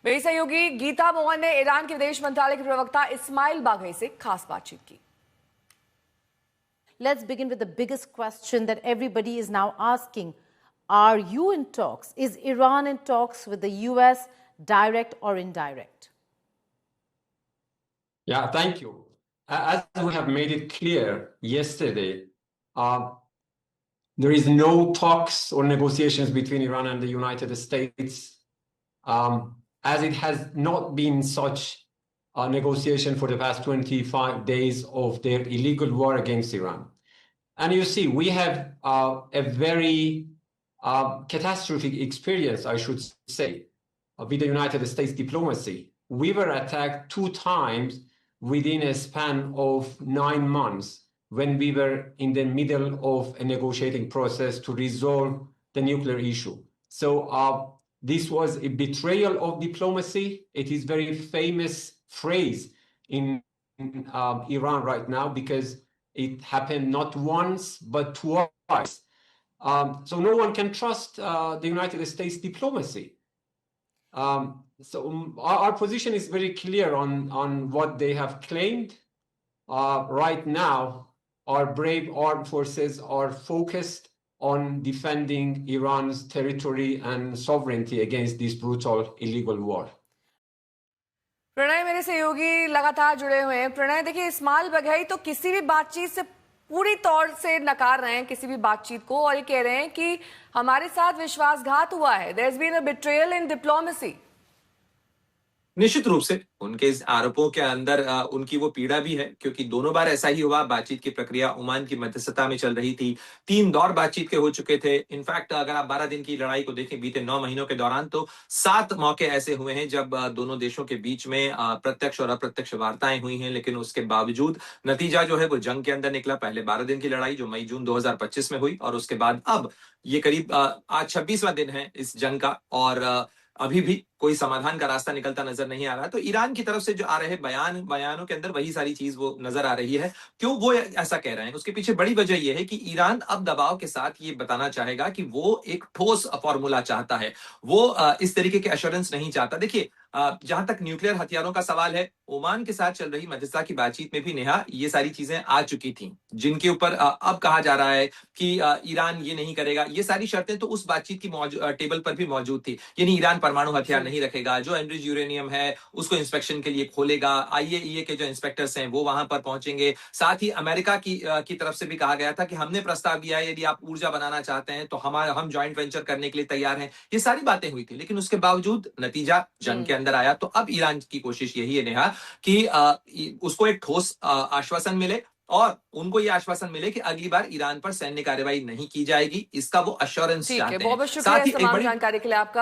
मेरी सहयोगी गीता मोहन ने ईरान के विदेश मंत्रालय के प्रवक्ता इस्माइल बाघई से खास बातचीत की। Let's begin with the biggest question that everybody is now asking. Are you in talks? Is Iran in talks with the US, direct or indirect? Yeah, thank you. As we have made it clear yesterday, there is no talks or negotiations between Iran and the United States, as it has not been such a negotiation for the past 25 days of their illegal war against Iran. And you see, we have a very catastrophic experience, I should say, with the United States diplomacy. We were attacked 2 times within a span of 9 months when we were in the middle of a negotiating process to resolve the nuclear issue. So this was a betrayal of diplomacy. It is a very famous phrase in Iran right now because it happened not once, but twice. So no one can trust the United States diplomacy. So our position is very clear on what they have claimed. Right now, our brave armed forces are focused on defending Iran's territory and sovereignty against this brutal illegal war. Pranay मेरे सहयोगी लगातार जुड़े हुए हैं। प्रणय, देखिए, इस्माइल बाघई तो किसी भी बातचीत से पूरी तौर से नकार रहे हैं, किसी भी बातचीत को, और ये कह रहे हैं कि हमारे साथ विश्वासघात हुआ है। There's been a betrayal in diplomacy. निश्चित रूप से उनके इस आरोपों के अंदर उनकी वो पीड़ा भी है, क्योंकि दोनों बार ऐसा ही हुआ। बातचीत की प्रक्रिया ओमान की मध्यस्थता में चल रही थी, 3 दौर बातचीत के हो चुके थे। इनफैक्ट अगर आप 12 दिन की लड़ाई को देखें बीते 9 महीनों के दौरान, तो 7 मौके ऐसे हुए हैं जब दोनों देशों के बीच में प्रत्यक्ष और अप्रत्यक्ष वार्ताएं हुई हैं, लेकिन उसके बावजूद नतीजा जो है वो जंग के अंदर निकला। पहले 12 दिन की लड़ाई जो मई जून 2025 में हुई, और उसके बाद अब ये करीब आज 26वां दिन है इस जंग का, और अभी भी कोई समाधान का रास्ता निकलता नजर नहीं आ रहा। तो ईरान की तरफ से जो आ रहे बयानों के अंदर वही सारी चीज वो नजर आ रही है। क्यों वो ऐसा कह रहे हैं, उसके पीछे बड़ी वजह यह है कि ईरान अब दबाव के साथ ये बताना चाहेगा कि वो एक ठोस फॉर्मूला चाहता है, वो इस तरीके के एश्योरेंस नहीं चाहता। देखिए, जहां तक न्यूक्लियर हथियारों का सवाल है, ओमान के साथ चल रही मध्यस्थता की बातचीत में भी नेहा ये सारी चीजें आ चुकी थी, जिनके ऊपर अब कहा जा रहा है कि ईरान ये नहीं करेगा। ये सारी शर्तें तो उस बातचीत की टेबल पर भी मौजूद थी, यानी ईरान परमाणु हथियार नहीं रखेगा, जो एनरिच यूरेनियम है उसको इंस्पेक्शन के लिए खोलेगा, आईएईए के जो इंस्पेक्टर्स हैं वो वहां पर पहुंचेंगे। साथ ही अमेरिका की तरफ से भी कहा गया था कि हमने प्रस्ताव दिया है, यदि आप ऊर्जा बनाना चाहते हैं तो हम ज्वाइंट वेंचर करने के लिए तैयार हैं। ये सारी बातें हुई थी, लेकिन उसके बावजूद नतीजा जंग के अंदर आया। तो अब ईरान की कोशिश यही है नेहा कि उसको एक ठोस आश्वासन मिले, और उनको ये आश्वासन मिले कि अगली बार ईरान पर सैन्य कार्रवाई नहीं की जाएगी। इसका वो अश्योरेंस चाहते हैं। बहुत बहुत शुक्रिया इस तमाम जानकारी के लिए आपका।